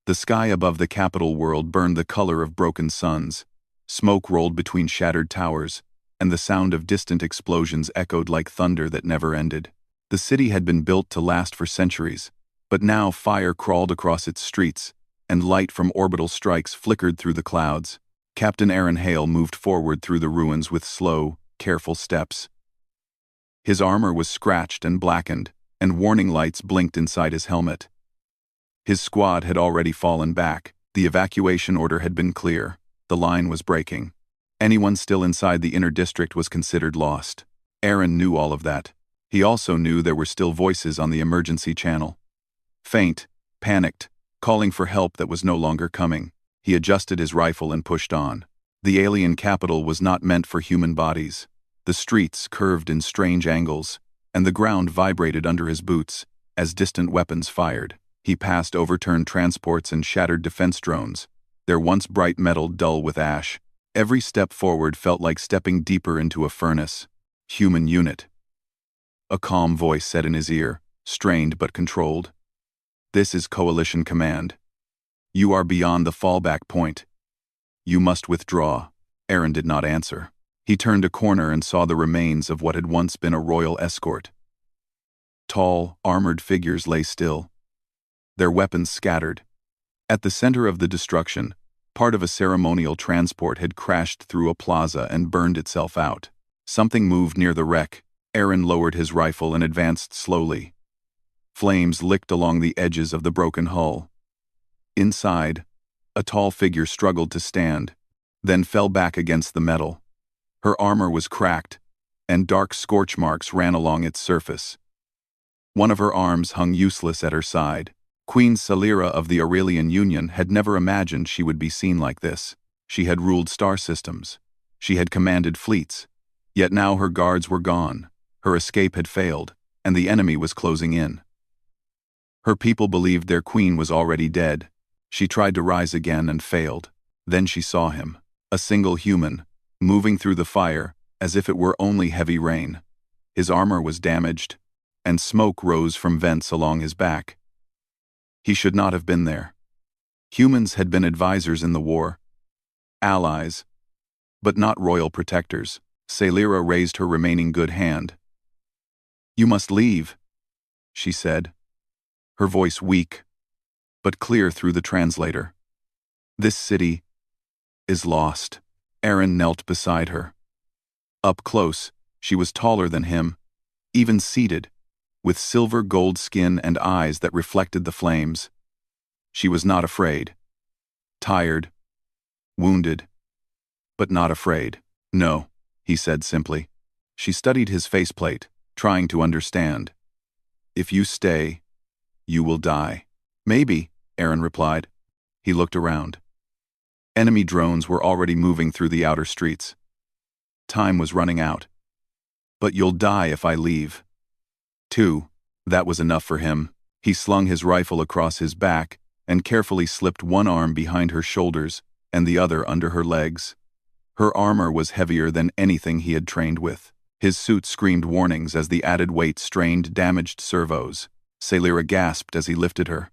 The sky above the capital world burned the color of broken suns. Smoke rolled between shattered towers, and the sound of distant explosions echoed like thunder that never ended. The city had been built to last for centuries, but now fire crawled across its streets, and light from orbital strikes flickered through the clouds. Captain Aaron Hale moved forward through the ruins with slow, careful steps. His armor was scratched and blackened, and warning lights blinked inside his helmet. His squad had already fallen back. The evacuation order had been clear. The line was breaking. Anyone still inside the inner district was considered lost. Aaron knew all of that. He also knew there were still voices on the emergency channel. Faint, panicked, calling for help that was no longer coming. He adjusted his rifle and pushed on. The alien capital was not meant for human bodies. The streets curved in strange angles, and the ground vibrated under his boots as distant weapons fired. He passed overturned transports and shattered defense drones, their once bright metal dull with ash. Every step forward felt like stepping deeper into a furnace. Human unit. A calm voice said in his ear, strained but controlled. This is Coalition Command. You are beyond the fallback point. You must withdraw. Aaron did not answer. He turned a corner and saw the remains of what had once been a royal escort. Tall, armored figures lay still, their weapons scattered. At the center of the destruction, part of a ceremonial transport had crashed through a plaza and burned itself out. Something moved near the wreck. Aaron lowered his rifle and advanced slowly. Flames licked along the edges of the broken hull. Inside, a tall figure struggled to stand, then fell back against the metal. Her armor was cracked, and dark scorch marks ran along its surface. One of her arms hung useless at her side. Queen Salira of the Aurelian Union had never imagined she would be seen like this. She had ruled star systems. She had commanded fleets. Yet now her guards were gone. Her escape had failed, and the enemy was closing in. Her people believed their queen was already dead. She tried to rise again and failed. Then she saw him, a single human, moving through the fire as if it were only heavy rain. His armor was damaged, and smoke rose from vents along his back. He should not have been there. Humans had been advisors in the war, allies, but not royal protectors. Salira raised her remaining good hand. You must leave, she said, her voice weak, but clear through the translator. This city is lost. Aaron knelt beside her. Up close, she was taller than him, even seated, with silver gold skin and eyes that reflected the flames. She was not afraid. Tired, wounded, but not afraid. No, he said simply. She studied his faceplate, trying to understand. If you stay, you will die. Maybe, Aaron replied. He looked around. Enemy drones were already moving through the outer streets. Time was running out. But you'll die if I leave. 2. That was enough for him. He slung his rifle across his back and carefully slipped one arm behind her shoulders and the other under her legs. Her armor was heavier than anything he had trained with. His suit screamed warnings as the added weight strained damaged servos. Salira gasped as he lifted her.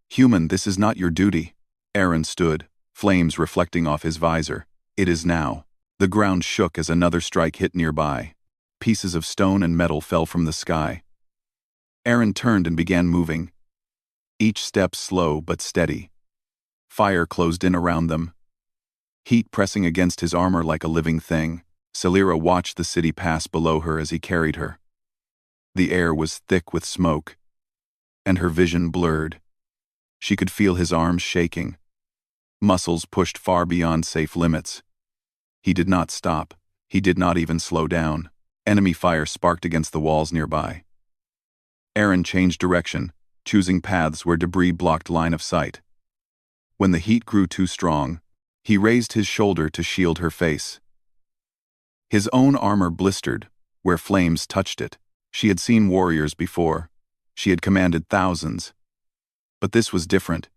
Human, this is not your duty. Aaron stood, flames reflecting off his visor. It is now. The ground shook as another strike hit nearby. Pieces of stone and metal fell from the sky. Aaron turned and began moving, each step slow but steady. Fire closed in around them, heat pressing against his armor like a living thing. Salira watched the city pass below her as he carried her. The air was thick with smoke, and her vision blurred. She could feel his arms shaking, muscles pushed far beyond safe limits. He did not stop. He did not even slow down. Enemy fire sparked against the walls nearby. Aaron changed direction, choosing paths where debris blocked line of sight. When the heat grew too strong, he raised his shoulder to shield her face. His own armor blistered, where flames touched it. She had seen warriors before. She had commanded thousands. But this was different.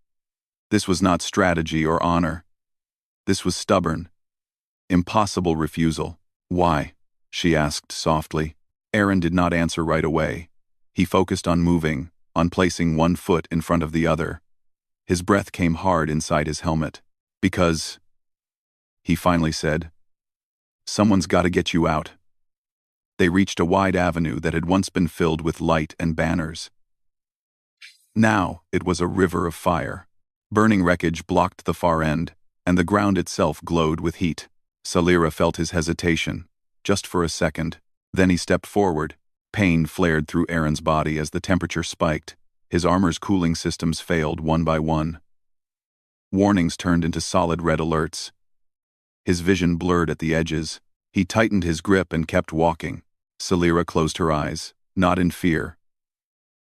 This was not strategy or honor. This was stubborn, impossible refusal. Why? She asked softly. Aaron did not answer right away. He focused on moving, on placing one foot in front of the other. His breath came hard inside his helmet. Because, he finally said, someone's got to get you out. They reached a wide avenue that had once been filled with light and banners. Now it was a river of fire. Burning wreckage blocked the far end, and the ground itself glowed with heat. Salira felt his hesitation, just for a second. Then he stepped forward. Pain flared through Aaron's body as the temperature spiked. His armor's cooling systems failed one by one. Warnings turned into solid red alerts. His vision blurred at the edges. He tightened his grip and kept walking. Salira closed her eyes, not in fear,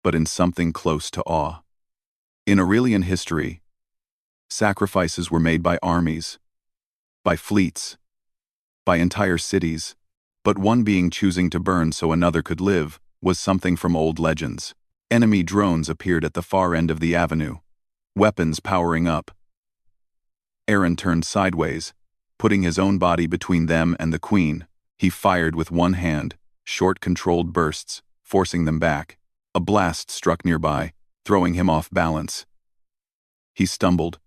but in something close to awe. In Aurelian history, sacrifices were made by armies, by fleets, by entire cities, but one being choosing to burn so another could live was something from old legends. Enemy drones appeared at the far end of the avenue, weapons powering up. Aaron turned sideways, putting his own body between them and the queen. He fired with one hand, short controlled bursts, forcing them back. A blast struck nearby, throwing him off balance. He stumbled,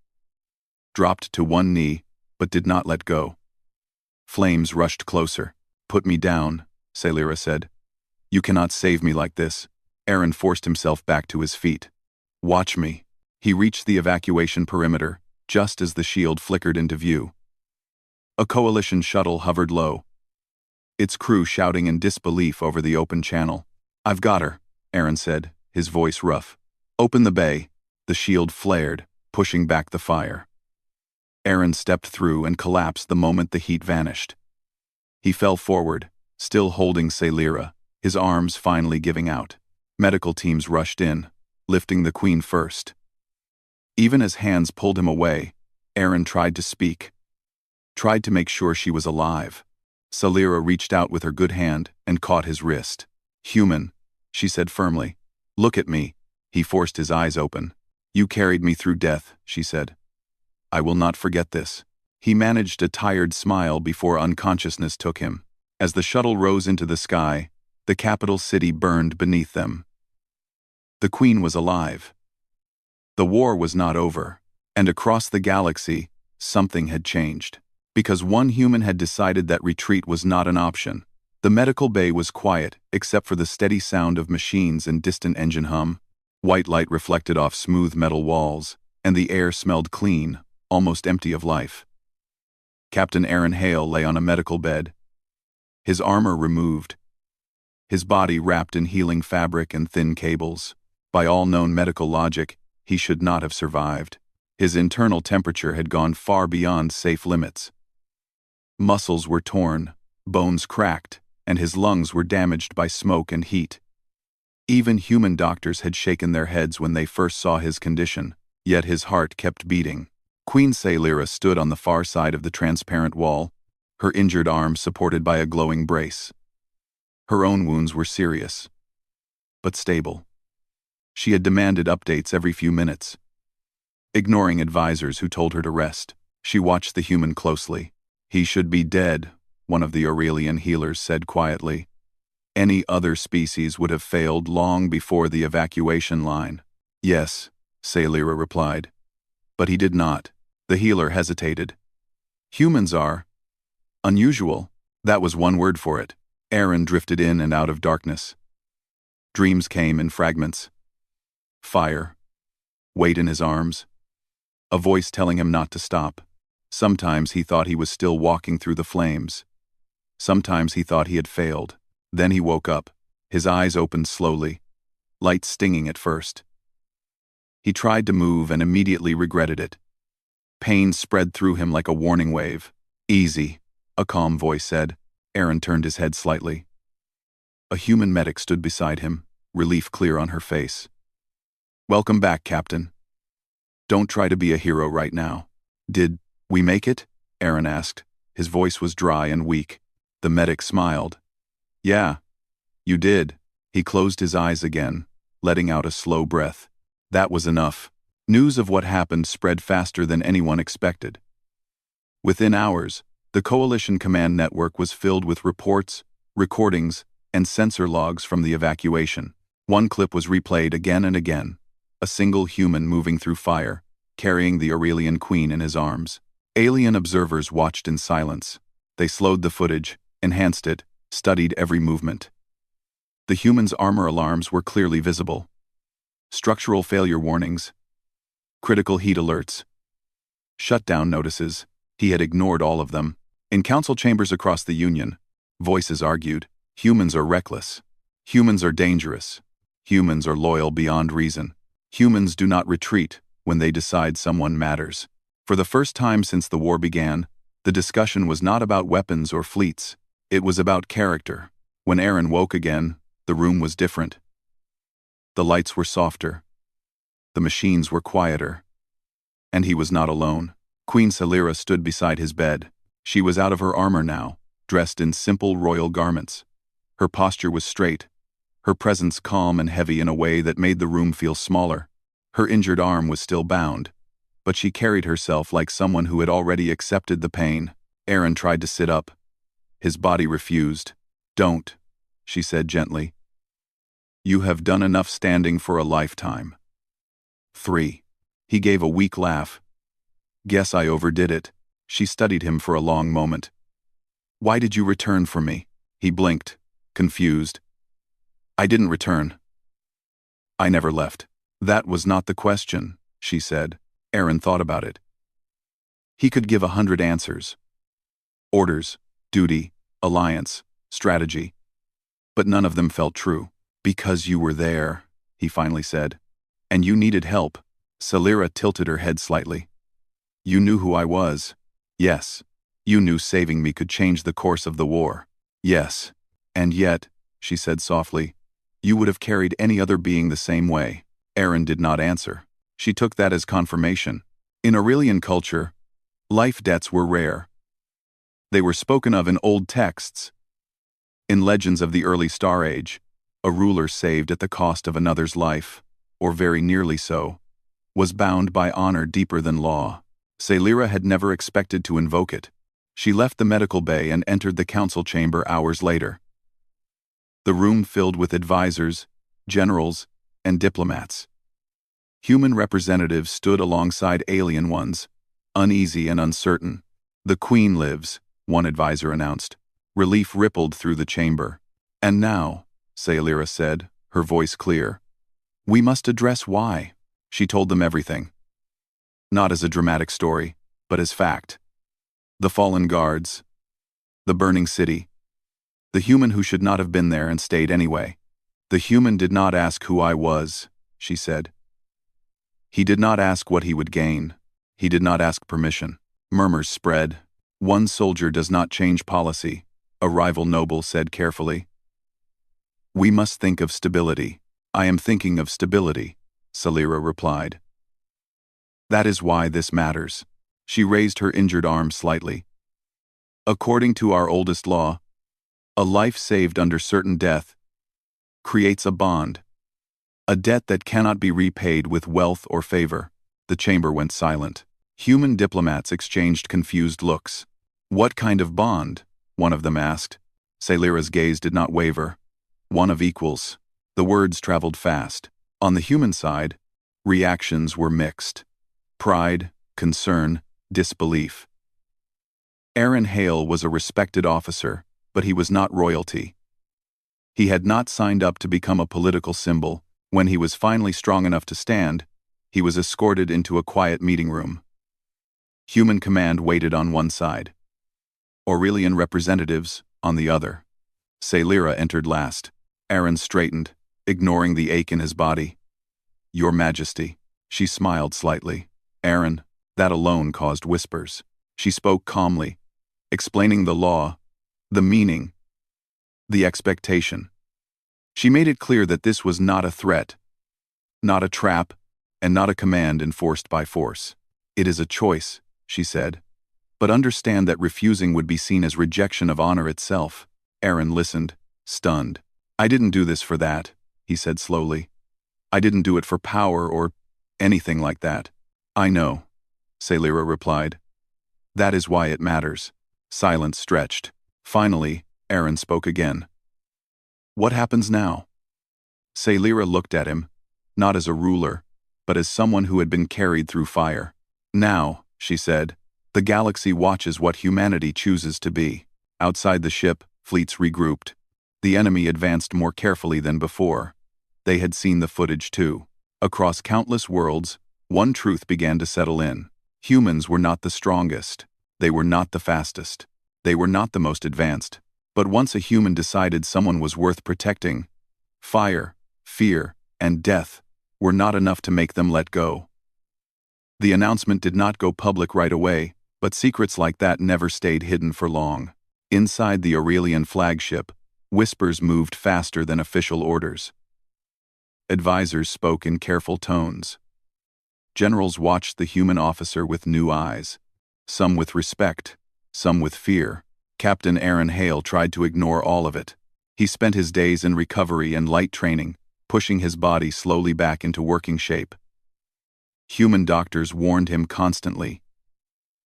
dropped to one knee, but did not let go. Flames rushed closer. "Put me down," Salira said. "You cannot save me like this." Aaron forced himself back to his feet. "Watch me." He reached the evacuation perimeter, just as the shield flickered into view. A coalition shuttle hovered low, its crew shouting in disbelief over the open channel. "I've got her," Aaron said, his voice rough. "Open the bay." The shield flared, pushing back the fire. Aaron stepped through and collapsed the moment the heat vanished. He fell forward, still holding Salira, his arms finally giving out. Medical teams rushed in, lifting the queen first. Even as hands pulled him away, Aaron tried to speak, tried to make sure she was alive. Salira reached out with her good hand and caught his wrist. "Human," she said firmly. "Look at me." He forced his eyes open. "You carried me through death," she said. "I will not forget this." He managed a tired smile before unconsciousness took him. As the shuttle rose into the sky, the capital city burned beneath them. The queen was alive. The war was not over, and across the galaxy, something had changed. Because one human had decided that retreat was not an option. The medical bay was quiet, except for the steady sound of machines and distant engine hum. White light reflected off smooth metal walls, and the air smelled clean, almost empty of life. Captain Aaron Hale lay on a medical bed, his armor removed, his body wrapped in healing fabric and thin cables. By all known medical logic, he should not have survived. His internal temperature had gone far beyond safe limits. Muscles were torn, bones cracked, and his lungs were damaged by smoke and heat. Even human doctors had shaken their heads when they first saw his condition, yet his heart kept beating. Queen Salira stood on the far side of the transparent wall, her injured arm supported by a glowing brace. Her own wounds were serious, but stable. She had demanded updates every few minutes. Ignoring advisors who told her to rest, she watched the human closely. "He should be dead," one of the Aurelian healers said quietly. "Any other species would have failed long before the evacuation line." "Yes," Salira replied. "But he did not." The healer hesitated. "Humans are unusual." That was one word for it. Aaron drifted in and out of darkness. Dreams came in fragments. Fire. Weight in his arms. A voice telling him not to stop. Sometimes he thought he was still walking through the flames. Sometimes he thought he had failed. Then he woke up. His eyes opened slowly, light stinging at first. He tried to move and immediately regretted it. Pain spread through him like a warning wave. "Easy," a calm voice said. Aaron turned his head slightly. A human medic stood beside him, relief clear on her face. "Welcome back, Captain. Don't try to be a hero right now." "Did we make it?" Aaron asked. His voice was dry and weak. The medic smiled. "Yeah, you did." He closed his eyes again, letting out a slow breath. That was enough. News of what happened spread faster than anyone expected. Within hours, the Coalition Command Network was filled with reports, recordings, and sensor logs from the evacuation. One clip was replayed again and again. A single human moving through fire, carrying the Aurelian queen in his arms. Alien observers watched in silence. They slowed the footage, enhanced it, studied every movement. The human's armor alarms were clearly visible. Structural failure warnings, critical heat alerts, shutdown notices. He had ignored all of them. In council chambers across the Union, voices argued, humans are reckless. Humans are dangerous. Humans are loyal beyond reason. Humans do not retreat when they decide someone matters. For the first time since the war began, the discussion was not about weapons or fleets. It was about character. When Aaron woke again, the room was different. The lights were softer. The machines were quieter. And he was not alone. Queen Salira stood beside his bed. She was out of her armor now, dressed in simple royal garments. Her posture was straight, her presence calm and heavy in a way that made the room feel smaller. Her injured arm was still bound, but she carried herself like someone who had already accepted the pain. Aaron tried to sit up. His body refused. "Don't," she said gently. "You have done enough standing for a lifetime." 3. He gave a weak laugh. "Guess I overdid it." She studied him for a long moment. "Why did you return from me?" He blinked, confused. "I didn't return. I never left." "That was not the question," she said. Aaron thought about it. He could give 100 answers. Orders, duty, alliance, strategy. But none of them felt true. "Because you were there," he finally said. "And you needed help." Salira tilted her head slightly. "You knew who I was." "Yes." "You knew saving me could change the course of the war." "Yes." "And yet," she said softly, "you would have carried any other being the same way." Aaron did not answer. She took that as confirmation. In Aurelian culture, life debts were rare. They were spoken of in old texts. In legends of the early Star Age, a ruler saved at the cost of another's life, or very nearly so, was bound by honor deeper than law. Salira had never expected to invoke it. She left the medical bay and entered the council chamber hours later. The room filled with advisors, generals, and diplomats. Human representatives stood alongside alien ones, uneasy and uncertain. "The Queen lives," one advisor announced. Relief rippled through the chamber. "And now," Salira said, her voice clear, "we must address why." She told them everything. Not as a dramatic story, but as fact. The fallen guards. The burning city. The human who should not have been there and stayed anyway. "The human did not ask who I was," she said. "He did not ask what he would gain. He did not ask permission." Murmurs spread. "One soldier does not change policy," a rival noble said carefully. "We must think of stability." "I am thinking of stability," Salira replied. "That is why this matters." She raised her injured arm slightly. "According to our oldest law, a life saved under certain death creates a bond, a debt that cannot be repaid with wealth or favor." The chamber went silent. Human diplomats exchanged confused looks. "What kind of bond?" one of them asked. Salira's gaze did not waver. "One of equals." The words traveled fast. On the human side, reactions were mixed. Pride, concern, disbelief. Aaron Hale was a respected officer, but he was not royalty. He had not signed up to become a political symbol. When he was finally strong enough to stand, he was escorted into a quiet meeting room. Human command waited on one side. Aurelian representatives on the other. Salira entered last. Aaron straightened, ignoring the ache in his body. "Your Majesty." She smiled slightly. "Aaron." That alone caused whispers. She spoke calmly, explaining the law, the meaning, the expectation. She made it clear that this was not a threat, not a trap, and not a command enforced by force. "It is a choice," she said. "But understand that refusing would be seen as rejection of honor itself." Aaron listened, stunned. "I didn't do this for that," he said slowly. "I didn't do it for power or anything like that." "I know," Salira replied. "That is why it matters." Silence stretched. Finally, Aaron spoke again. "What happens now?" Salira looked at him, not as a ruler, but as someone who had been carried through fire. Now, she said, the galaxy watches what humanity chooses to be. Outside the ship, fleets regrouped. The enemy advanced more carefully than before. They had seen the footage too. Across countless worlds, one truth began to settle in. Humans were not the strongest. They were not the fastest. They were not the most advanced. But once a human decided someone was worth protecting, fire, fear, and death were not enough to make them let go. The announcement did not go public right away, but secrets like that never stayed hidden for long. Inside the Aurelian flagship, whispers moved faster than official orders. Advisors spoke in careful tones. Generals watched the human officer with new eyes, some with respect, some with fear. Captain Aaron Hale tried to ignore all of it. He spent his days in recovery and light training, pushing his body slowly back into working shape. Human doctors warned him constantly.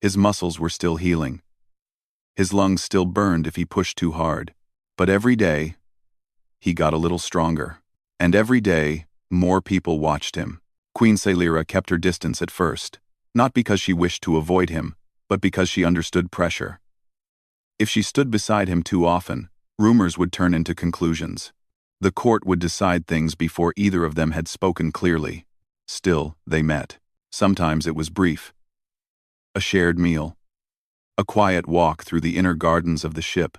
His muscles were still healing. His lungs still burned if he pushed too hard. But every day, he got a little stronger. And every day, more people watched him. Queen Celira kept her distance at first, not because she wished to avoid him, but because she understood pressure. If she stood beside him too often, rumors would turn into conclusions. The court would decide things before either of them had spoken clearly. Still, they met. Sometimes it was brief. A shared meal. A quiet walk through the inner gardens of the ship,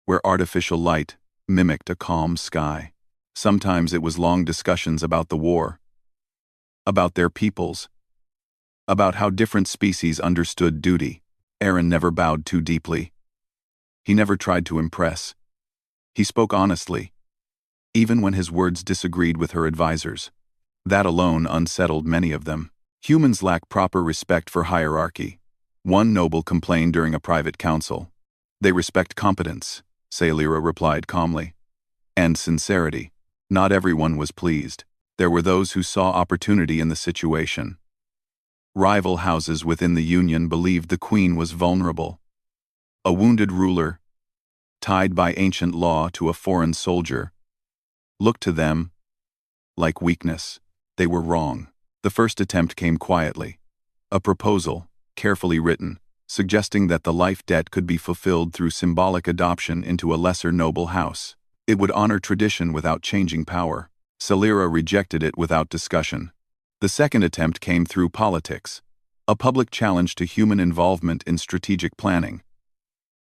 where artificial light mimicked a calm sky. Sometimes it was long discussions about the war, about their peoples, about how different species understood duty. Aaron never bowed too deeply. He never tried to impress. He spoke honestly, even when his words disagreed with her advisors. That alone unsettled many of them. Humans lack proper respect for hierarchy. One noble complained during a private council. They respect competence, Celira replied calmly, and sincerity. Not everyone was pleased. There were those who saw opportunity in the situation. Rival houses within the Union believed the queen was vulnerable. A wounded ruler, tied by ancient law to a foreign soldier, looked to them like weakness. They were wrong. The first attempt came quietly. A proposal, carefully written, suggesting that the life debt could be fulfilled through symbolic adoption into a lesser noble house. It would honor tradition without changing power. Celira rejected it without discussion. The second attempt came through politics, a public challenge to human involvement in strategic planning.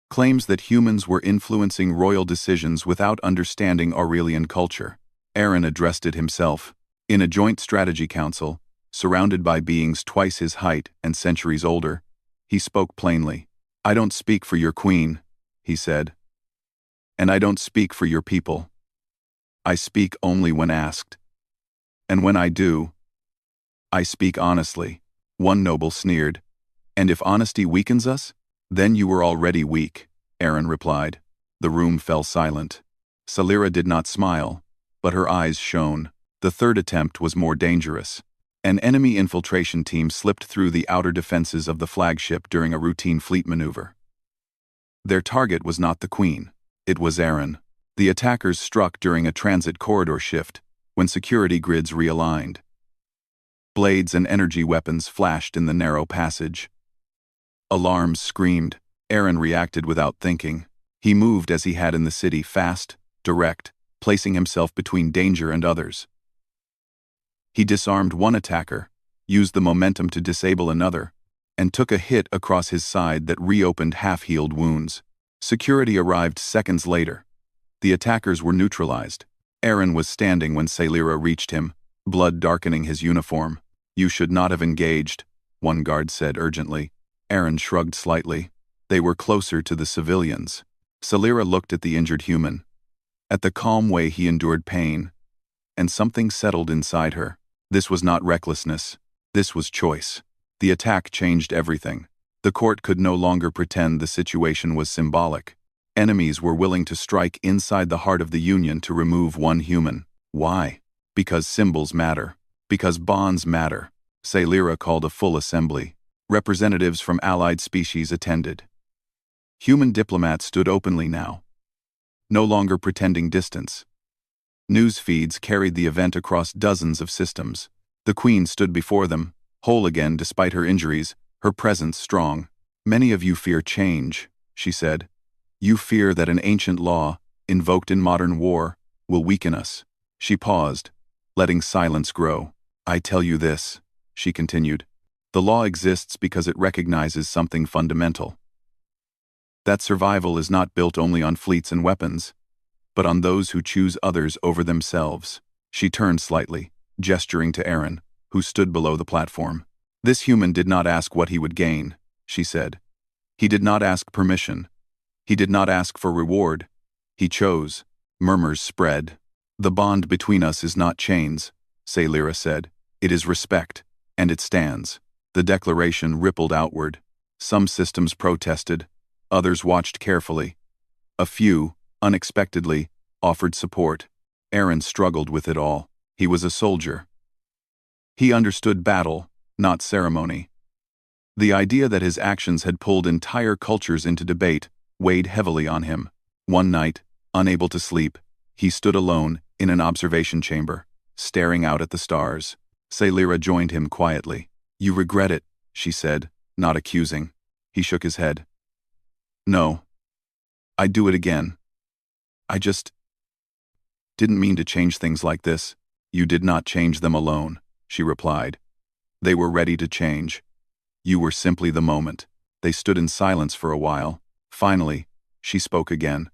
Claims that humans were influencing royal decisions without understanding Aurelian culture. Aaron addressed it himself. In a joint strategy council, surrounded by beings twice his height and centuries older, he spoke plainly. "I don't speak for your queen," he said. "And I don't speak for your people. I speak only when asked. And when I do, I speak honestly." One noble sneered. "And if honesty weakens us, then you were already weak," Aaron replied. The room fell silent. Celira did not smile, but her eyes shone. The third attempt was more dangerous. An enemy infiltration team slipped through the outer defenses of the flagship during a routine fleet maneuver. Their target was not the queen. It was Aaron. The attackers struck during a transit corridor shift, when security grids realigned. Blades and energy weapons flashed in the narrow passage. Alarms screamed. Aaron reacted without thinking. He moved as he had in the city, fast, direct, placing himself between danger and others. He disarmed one attacker, used the momentum to disable another, and took a hit across his side that reopened half-healed wounds. Security arrived seconds later. The attackers were neutralized. Aaron was standing when Celira reached him, blood darkening his uniform. "You should not have engaged," one guard said urgently. Aaron shrugged slightly. They were closer to the civilians. Celira looked at the injured human, at the calm way he endured pain, and something settled inside her. This was not recklessness. This was choice. The attack changed everything. The court could no longer pretend the situation was symbolic. Enemies were willing to strike inside the heart of the Union to remove one human. Why? Because symbols matter. Because bonds matter. Celira called a full assembly. Representatives from allied species attended. Human diplomats stood openly now, no longer pretending distance. News feeds carried the event across dozens of systems. The queen stood before them, whole again despite her injuries, her presence strong. "Many of you fear change," she said. "You fear that an ancient law, invoked in modern war, will weaken us." She paused, letting silence grow. "I tell you this," she continued. "The law exists because it recognizes something fundamental. That survival is not built only on fleets and weapons, but on those who choose others over themselves." She turned slightly, gesturing to Aaron, who stood below the platform. "This human did not ask what he would gain," she said. "He did not ask permission. He did not ask for reward. He chose." Murmurs spread. "The bond between us is not chains," Sailira said. "It is respect, and it stands." The declaration rippled outward. Some systems protested, others watched carefully. A few, unexpectedly, offered support. Aaron struggled with it all. He was a soldier. He understood battle, not ceremony. The idea that his actions had pulled entire cultures into debate weighed heavily on him. One night, unable to sleep, he stood alone in an observation chamber, staring out at the stars. Sailira joined him quietly. "You regret it," she said, not accusing. He shook his head. "No. I'd do it again. I just didn't mean to change things like this." "You did not change them alone," she replied. "They were ready to change. You were simply the moment." They stood in silence for a while. Finally, she spoke again.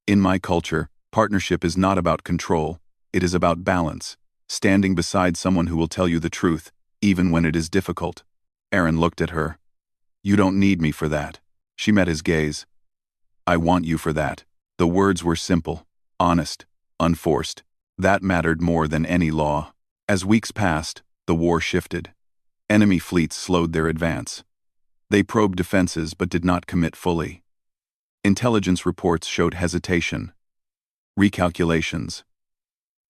"In my culture, partnership is not about control. It is about balance, standing beside someone who will tell you the truth, even when it is difficult." Aaron looked at her. "You don't need me for that." She met his gaze. "I want you for that." The words were simple, honest, unforced. That mattered more than any law. As weeks passed, the war shifted. Enemy fleets slowed their advance. They probed defenses but did not commit fully. Intelligence reports showed hesitation, recalculations,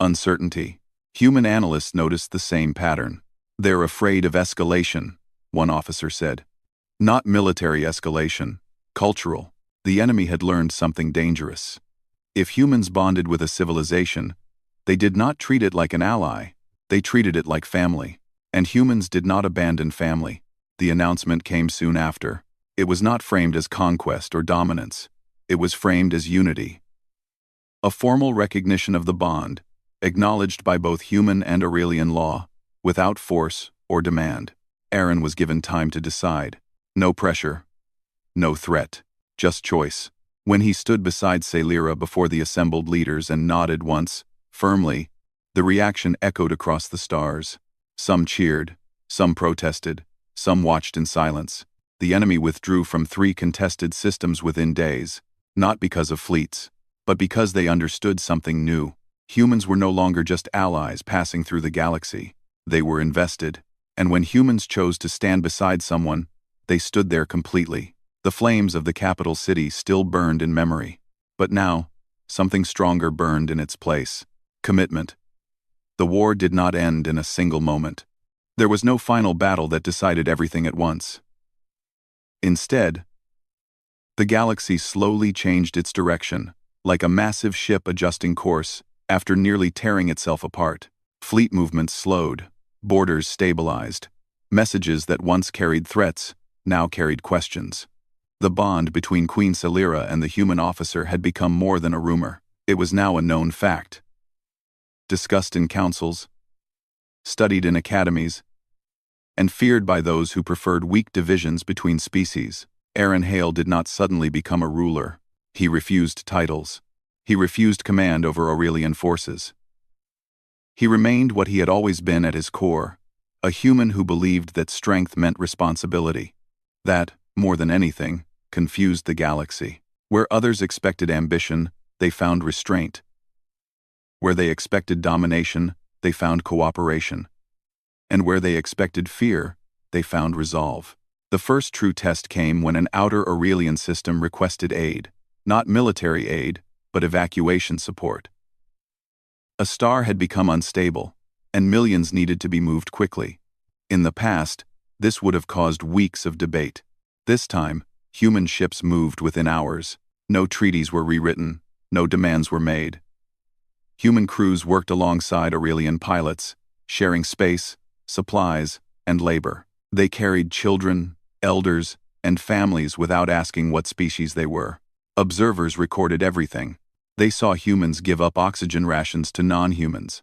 uncertainty. Human analysts noticed the same pattern. "They're afraid of escalation," one officer said. "Not military escalation, cultural." The enemy had learned something dangerous. If humans bonded with a civilization, they did not treat it like an ally, they treated it like family. And humans did not abandon family. The announcement came soon after. It was not framed as conquest or dominance. It was framed as unity. A formal recognition of the bond, acknowledged by both human and Aurelian law, without force or demand. Aaron was given time to decide. No pressure, no threat, just choice. When he stood beside Sailira before the assembled leaders and nodded once, firmly, the reaction echoed across the stars. Some cheered, some protested, some watched in silence. The enemy withdrew from 3 contested systems within days, not because of fleets, but because they understood something new. Humans were no longer just allies passing through the galaxy. They were invested, and when humans chose to stand beside someone, they stood there completely. The flames of the capital city still burned in memory, but now, something stronger burned in its place. Commitment. The war did not end in a single moment. There was no final battle that decided everything at once. Instead, the galaxy slowly changed its direction, like a massive ship adjusting course after nearly tearing itself apart. Fleet movements slowed, borders stabilized. Messages that once carried threats now carried questions. The bond between Queen Sailira and the human officer had become more than a rumor. It was now a known fact. Discussed in councils, studied in academies, and feared by those who preferred weak divisions between species. Aaron Hale did not suddenly become a ruler. He refused titles. He refused command over Aurelian forces. He remained what he had always been at his core, a human who believed that strength meant responsibility. That, more than anything, confused the galaxy. Where others expected ambition, they found restraint. Where they expected domination, they found cooperation. And where they expected fear, they found resolve. The first true test came when an outer Aurelian system requested aid, not military aid, but evacuation support. A star had become unstable, and millions needed to be moved quickly. In the past, this would have caused weeks of debate. This time, human ships moved within hours. No treaties were rewritten, no demands were made. Human crews worked alongside Aurelian pilots, sharing space, supplies, and labor. They carried children, elders, and families without asking what species they were. Observers recorded everything. They saw humans give up oxygen rations to non-humans.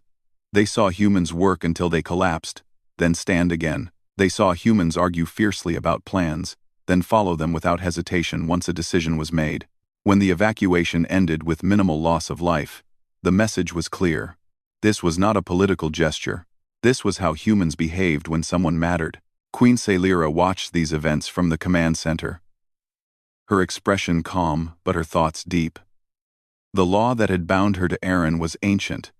They saw humans work until they collapsed, then stand again. They saw humans argue fiercely about plans, then follow them without hesitation once a decision was made. When the evacuation ended with minimal loss of life, the message was clear. This was not a political gesture. This was how humans behaved when someone mattered. Queen Sailira watched these events from the command center. Her expression calm, but her thoughts deep. The law that had bound her to Aaron was ancient,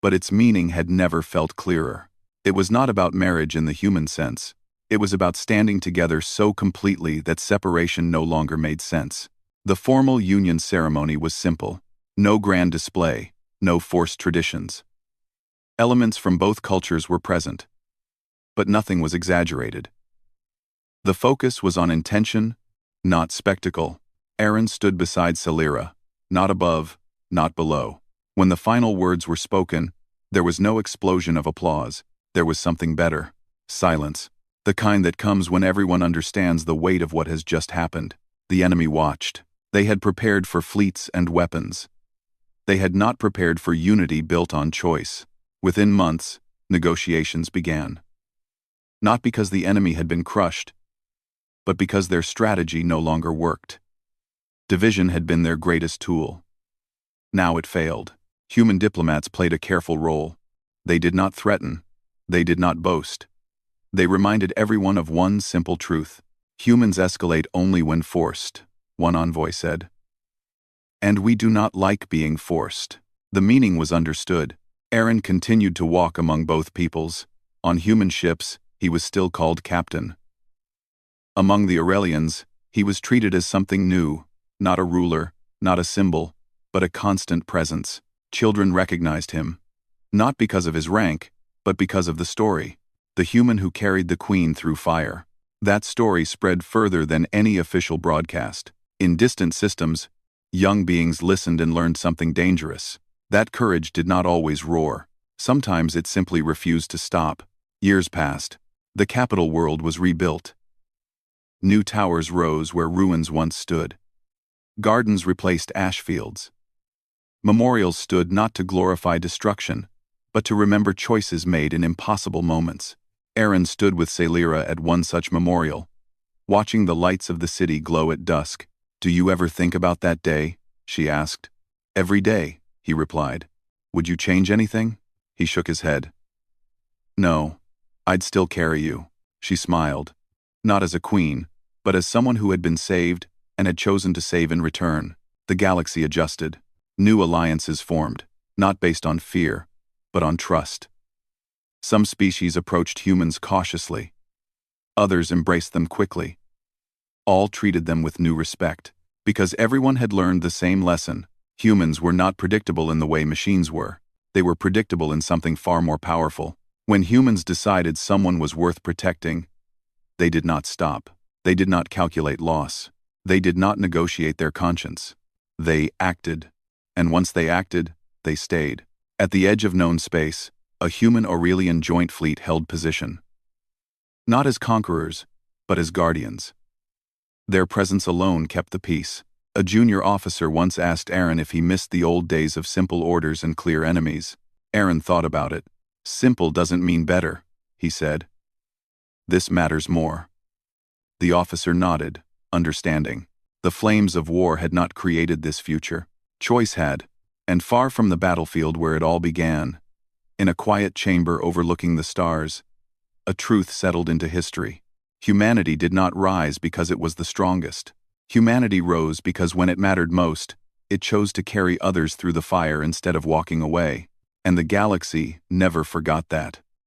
but its meaning had never felt clearer. It was not about marriage in the human sense. It was about standing together so completely that separation no longer made sense. The formal union ceremony was simple. No grand display, no forced traditions. Elements from both cultures were present, but nothing was exaggerated. The focus was on intention, not spectacle. Aaron stood beside Sailira, not above, not below. When the final words were spoken, there was no explosion of applause. There was something better. Silence. The kind that comes when everyone understands the weight of what has just happened. The enemy watched. They had prepared for fleets and weapons. They had not prepared for unity built on choice. Within months, negotiations began. Not because the enemy had been crushed, but because their strategy no longer worked. Division had been their greatest tool. Now it failed. Human diplomats played a careful role. They did not threaten. They did not boast. They reminded everyone of one simple truth. Humans escalate only when forced, one envoy said. And we do not like being forced. The meaning was understood. Aaron continued to walk among both peoples. On human ships, he was still called captain. Among the Aurelians, he was treated as something new, not a ruler, not a symbol, but a constant presence. Children recognized him, not because of his rank, but because of the story. The human who carried the queen through fire. That story spread further than any official broadcast. In distant systems, young beings listened and learned something dangerous. That courage did not always roar. Sometimes it simply refused to stop. Years passed. The capital world was rebuilt. New towers rose where ruins once stood. Gardens replaced ash fields. Memorials stood not to glorify destruction, but to remember choices made in impossible moments. Aaron stood with Sailira at one such memorial, watching the lights of the city glow at dusk. "Do you ever think about that day?" she asked. "Every day," he replied. "Would you change anything?" He shook his head. "No, I'd still carry you." She smiled, not as a queen, but as someone who had been saved and had chosen to save in return. The galaxy adjusted. New alliances formed, not based on fear, but on trust. Some species approached humans cautiously. Others embraced them quickly. All treated them with new respect, because everyone had learned the same lesson. Humans were not predictable in the way machines were. They were predictable in something far more powerful. When humans decided someone was worth protecting, they did not stop. They did not calculate loss. They did not negotiate their conscience. They acted. And once they acted, they stayed. At the edge of known space, a human Aurelian joint fleet held position. Not as conquerors, but as guardians. Their presence alone kept the peace. A junior officer once asked Aaron if he missed the old days of simple orders and clear enemies. Aaron thought about it. "Simple doesn't mean better," he said. "This matters more." The officer nodded, understanding. The flames of war had not created this future. Choice had, and far from the battlefield where it all began, in a quiet chamber overlooking the stars, a truth settled into history. Humanity did not rise because it was the strongest. Humanity rose because when it mattered most, it chose to carry others through the fire instead of walking away. And the galaxy never forgot that.